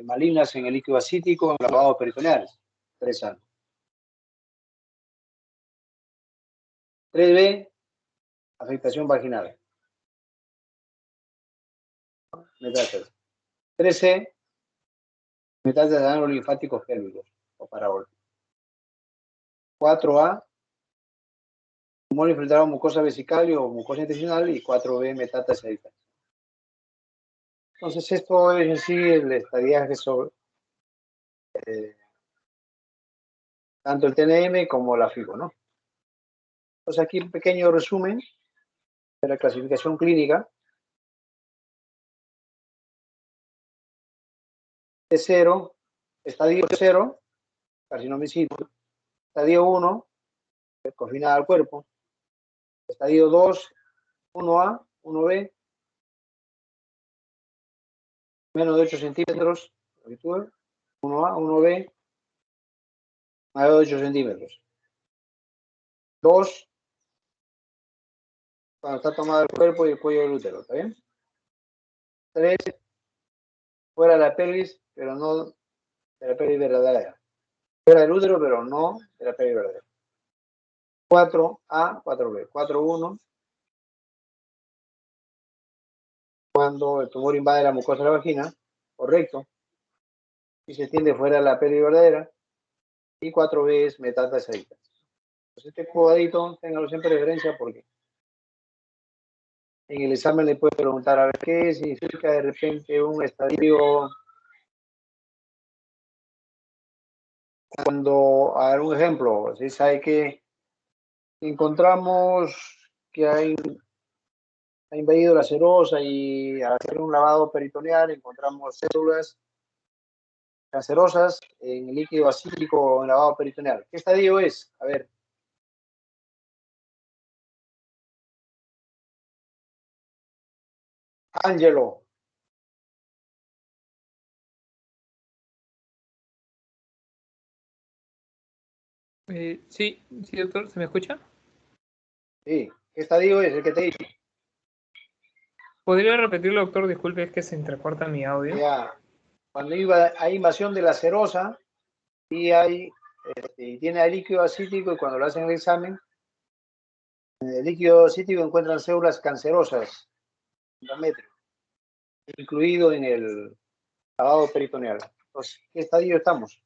malignas en el líquido ascítico, en lavados peritoneales. 3A. 3B, afectación vaginal. Metástasis. 3C, metástasis de ángulos linfáticos pélvicos o parabólicos. 4A, tumor infiltrado mucosa vesical o mucosa intestinal y 4B, metástasis a distancia. Entonces, esto es en sí el estadiaje sobre tanto el TNM como la FIGO, ¿no? Entonces, aquí un pequeño resumen de la clasificación clínica. De 0, estadio 0, carcinoma in situ. Estadio 1, confinada al cuerpo. Estadio 2, 1A, 1B, menos de 8 centímetros, 1A, 1B, mayor de 8 centímetros. 2, cuando está tomado el cuerpo y el cuello del útero, ¿está bien? 3, fuera de la pelvis, pero no de la pelvis verdadera. Fuera del útero, pero no de la pelvis verdadera. 4A, 4B. 4-1, cuando el tumor invade la mucosa de la vagina, correcto, y se extiende fuera de la pelvis verdadera. Y 4B es metástasis a distancia. Pues este cuadrito, téngalo siempre de referencia porque en el examen le puede preguntar a ver qué significa de repente un estadio cuando, a ver un ejemplo, si sabe que encontramos que ha invadido la serosa y al hacer un lavado peritoneal encontramos células cancerosas en el líquido ascítico o en el lavado peritoneal. ¿Qué estadio es? A ver. Ángelo. Sí, sí, doctor, ¿se me escucha? Sí. ¿Qué estadio es? El que te dije. ¿Podría repetirlo, doctor? Disculpe, es que se entrecorta mi audio. Ya. Cuando hay invasión de la serosa y tiene el líquido ascítico y cuando lo hacen el examen, en el líquido ascítico encuentran células cancerosas, endometrio, incluido en el lavado peritoneal. Entonces, ¿qué estadio estamos?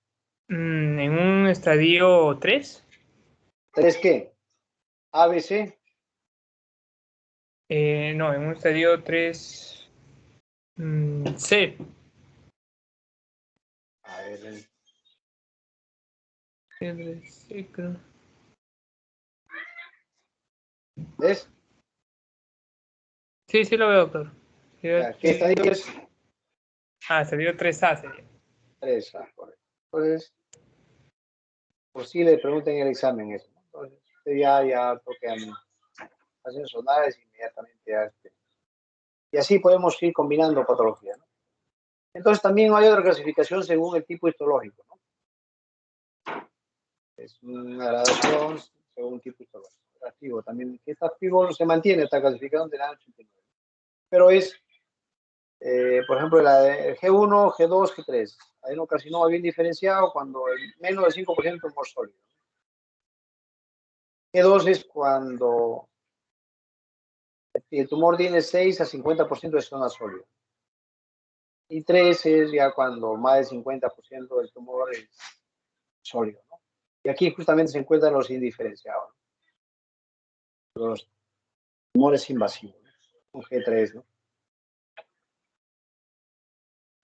¿En un estadio 3? ¿3 qué? ABC. No, en un estadio 3 C. A ver. Cierre seco. ¿Ves? Sí, sí lo veo, doctor. Ya, ¿qué estadio es? Estadio 3A sería. 3A, correcto. Entonces, por si le preguntan en el examen eso, ¿no? Entonces, usted ya tocan, hacen sonares inmediatamente ya, y así podemos ir combinando patologías, ¿no? Entonces, también hay otra clasificación según el tipo histológico, ¿no? Es una gradación según tipo histológico. Activo también, que está activo se mantiene esta clasificación de la 89. Pero es, por ejemplo, la de G1, G2, G3. Adenocarcinoma bien diferenciado cuando el menos del 5% es more sólido. G2 es cuando el tumor tiene 6 a 50% de zona sólida. Y 3 es ya cuando más del 50% del tumor es sólido, ¿no? Y aquí justamente se encuentran los indiferenciados, ¿no? Los tumores invasivos, ¿no? Un G3, ¿no?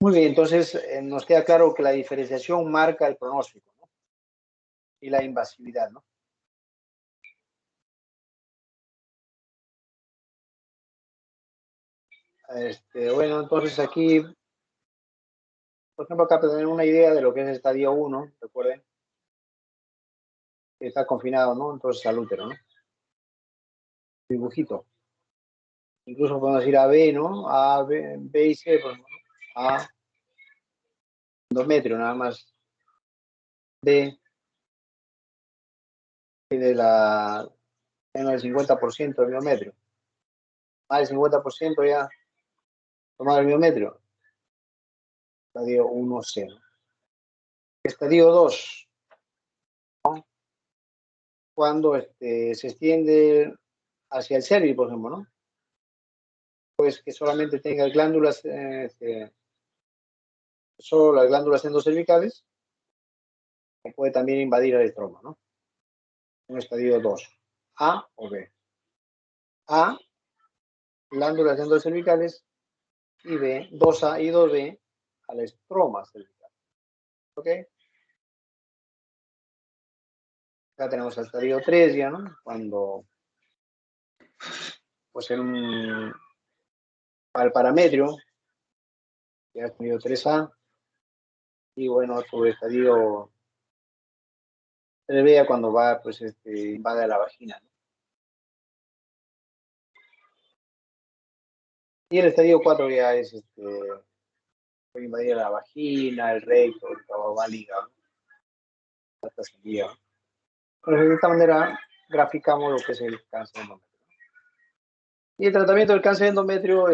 Muy bien, entonces nos queda claro que la diferenciación marca el pronóstico, ¿no? Y la invasividad, ¿no? Bueno, entonces aquí, por ejemplo, acá para tener una idea de lo que es el estadio 1, recuerden, que está confinado, ¿no? Entonces al útero, ¿no? Dibujito. Incluso podemos decir AB, ¿no? A, B y C, pues, ¿no? A, endometrio, nada más. B, tiene menos del 50% del miometrio. Más del 50% ya tomar el miometrio. Estadio 1C, ¿no? Estadio 2, ¿no? Cuando se extiende hacia el cervix, por ejemplo, ¿no? Pues que solamente tenga glándulas, solo las glándulas endocervicales, que puede también invadir el estroma, ¿no? Un estadio 2, A o B. A, glándulas endocervicales, y B, 2A y 2B al estroma cervical. ¿Ok? Acá tenemos el estadio 3 ya, ¿no? Cuando, pues al parametrio, ya estadio 3A, y bueno, tu estadio 3B cuando va, pues, invade la vagina, ¿no? Y el estadio 4 ya es, puede invadir la vagina, el recto, el trabajo hígado, hasta salida. Pues de esta manera graficamos lo que es el cáncer endometrio. Y el tratamiento del cáncer endometrio,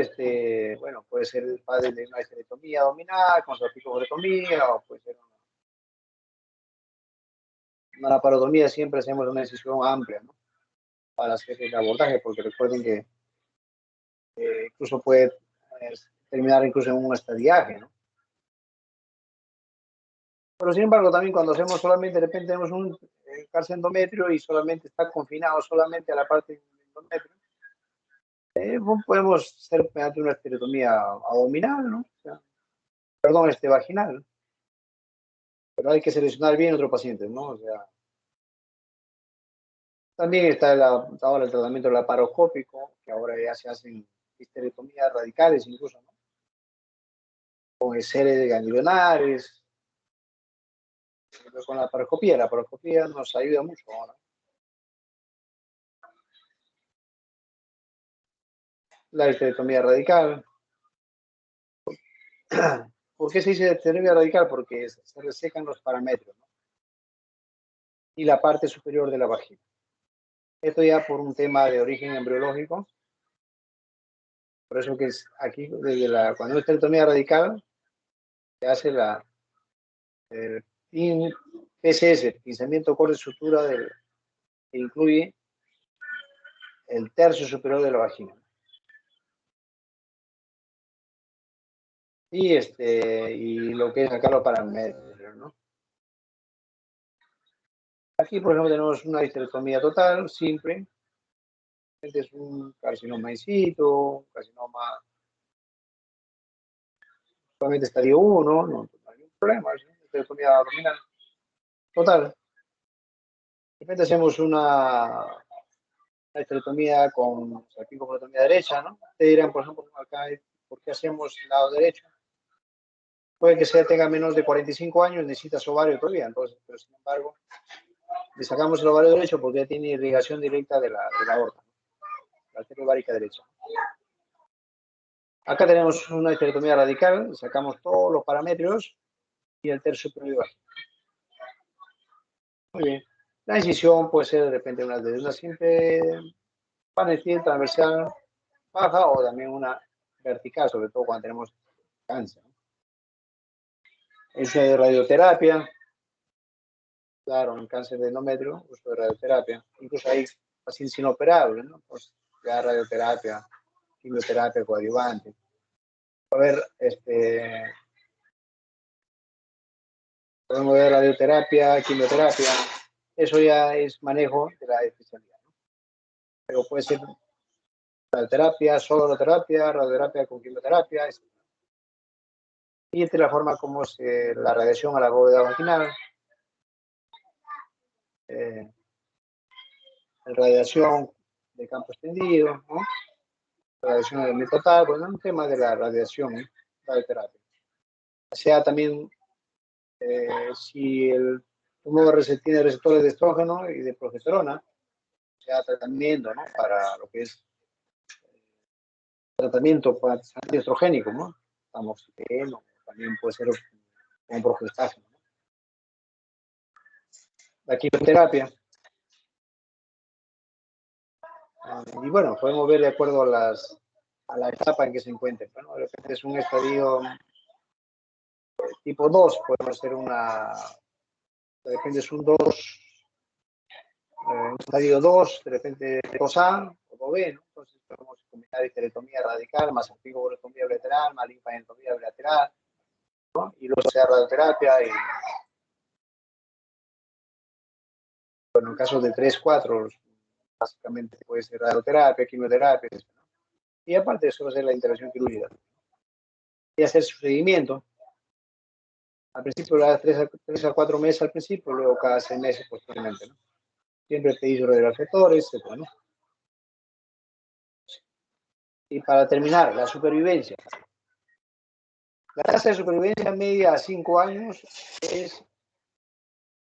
bueno, puede ser el padre de una esterectomía abdominal, con salpicobrectomía, o puede ser una laparotomía. Siempre hacemos una incisión amplia, ¿no? Para hacer el abordaje, porque recuerden que incluso puede terminar incluso en un estadiaje, ¿no? Pero sin embargo, también cuando hacemos solamente, de repente tenemos un cáncer endometrio y solamente está confinado solamente a la parte del endometrio, podemos hacer mediante una esterectomía abdominal, ¿no? O sea, perdón, vaginal. Pero hay que seleccionar bien otros pacientes, ¿no? O sea, también está ahora el tratamiento laparoscópico, que ahora ya se hacen histerectomías radicales incluso, ¿no? Con seres ganglionares, con la laparoscopía nos ayuda mucho ahora. La histerectomía radical. ¿Por qué se dice histerectomía radical? Porque se resecan los parametros, ¿no? Y la parte superior de la vagina. Esto ya por un tema de origen embriológico. Por eso que es aquí, cuando es histerectomía radical, se hace el PCS, pinzamiento corte sutura, que incluye el tercio superior de la vagina. Y lo que es acá los paramétros, ¿no? Aquí, por ejemplo, tenemos una histerectomía total, simple. Este es un carcinoma in situ, un carcinoma solamente estadio 1, no hay ningún problema. esterectomía abdominal total. De repente hacemos una esterectomía con salpingofolectomía derecha, ¿no? Te dirán, por ejemplo, acá, ¿por qué hacemos el lado derecho? Puede que tenga menos de 45 años, necesitas ovario todavía, entonces, pero sin embargo, le sacamos el ovario derecho porque ya tiene irrigación directa de la aorta, la arteria ovárica derecha. Acá tenemos una esterectomía radical, sacamos todos los parámetros y el tercio superior. Muy bien. La incisión puede ser de repente una simple panecil transversal baja o también una vertical, sobre todo cuando tenemos cáncer. Uso de radioterapia, claro, en cáncer de endometrio, uso de radioterapia. Incluso hay pacientes inoperables, ¿no? Pues ya radioterapia, quimioterapia, coadyuvante. A ver, podemos ver radioterapia, quimioterapia, eso ya es manejo de la especialidad, ¿no? Pero puede ser radioterapia, solo radioterapia con quimioterapia, etc. Y esta es la forma como la radiación a la bóveda vaginal, la radiación de campo extendido, ¿no? Radiación del metotal, bueno, un tema de la radiación, ¿no? Radioterapia. O sea, también si el tumor tiene receptores de estrógeno y de progesterona, sea tratamiento, ¿no? Para lo que es tratamiento antiestrogénico, ¿no? Tamoxifeno, también puede ser con progestágeno, ¿no? La quimioterapia. Y bueno, podemos ver de acuerdo a la etapa en que se encuentre. Bueno, de repente es un estadio tipo 2, podemos hacer de repente es un 2, un estadio 2, de repente 2A o 2B, ¿no? Entonces podemos combinar esterectomía radical, más salpingofolectomía bilateral, más linfadenectomía bilateral, ¿no? Y luego hacer radioterapia y bueno, en casos de 3, 4, básicamente puede ser radioterapia, quimioterapia, ¿no? Y aparte de eso, hacer la intervención quirúrgica. Y hacer su seguimiento. Al principio, cada 3 a 4 meses al principio, luego cada 6 meses posteriormente, ¿no? Siempre pedir radioreflectores, etc., ¿no? Y para terminar, la supervivencia. La tasa de supervivencia media a 5 años es,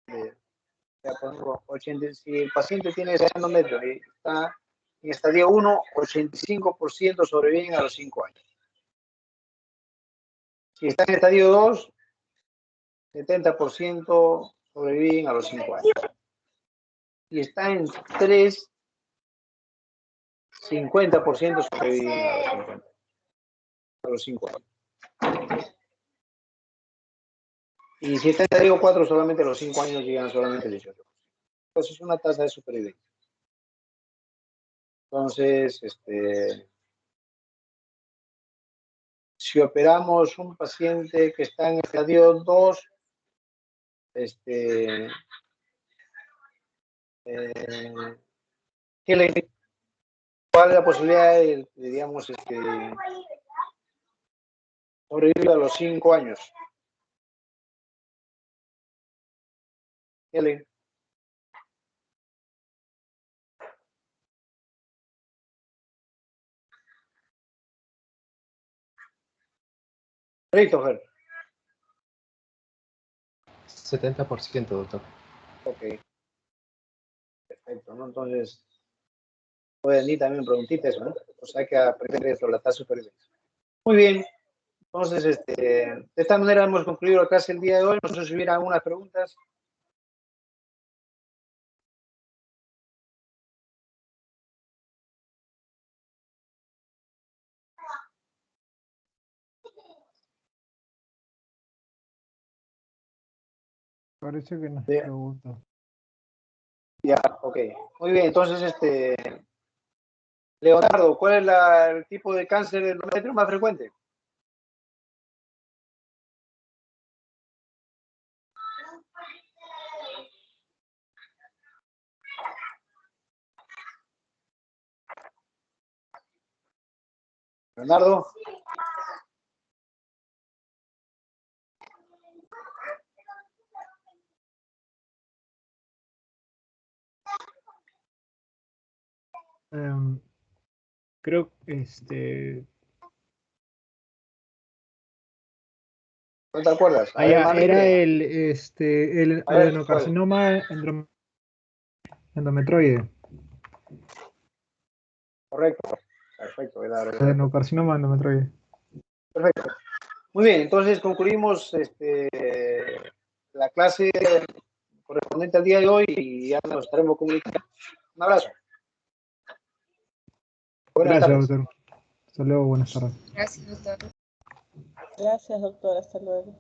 por ejemplo, 80, si el paciente tiene 60 metros y está en estadio 1, 85% sobreviven a los 5 años. Si está en estadio 2, 70% sobreviven a los 5 años. Si está en 3, 50% sobreviven a los 5 años. Y si está en estadio 4, solamente a los 5 años llegan solamente el 18%. Entonces es una tasa de supervivencia. Entonces, si operamos un paciente que está en estadio 2, ¿cuál es la posibilidad de, digamos, sobrevivir a los 5 años? Helen. Christopher. 70%, doctor. Ok. Perfecto, ¿no? Entonces, puede venir también preguntitas, ¿no? O sea, hay que aprender sobre la tasa de supervivencia. Muy bien. Entonces, de esta manera hemos concluido la clase el día de hoy. No sé si hubiera algunas preguntas. Parece que no Sí. pregunta. Ya, ok. Muy bien, entonces, Leonardo, ¿cuál es el tipo de cáncer del endometrio más frecuente? Leonardo. Creo, ¿No te acuerdas? A ver, era Manrique. el A ver, adenocarcinoma endometroide. correcto. Perfecto. Adenocarcinoma endometroide. Perfecto. Muy bien, entonces concluimos la clase correspondiente al día de hoy y ya nos estaremos comunicando. Un abrazo. Buenas Gracias, tardes. doctor. Hasta luego, buenas tardes. Gracias, doctor. Gracias, doctor. Hasta luego.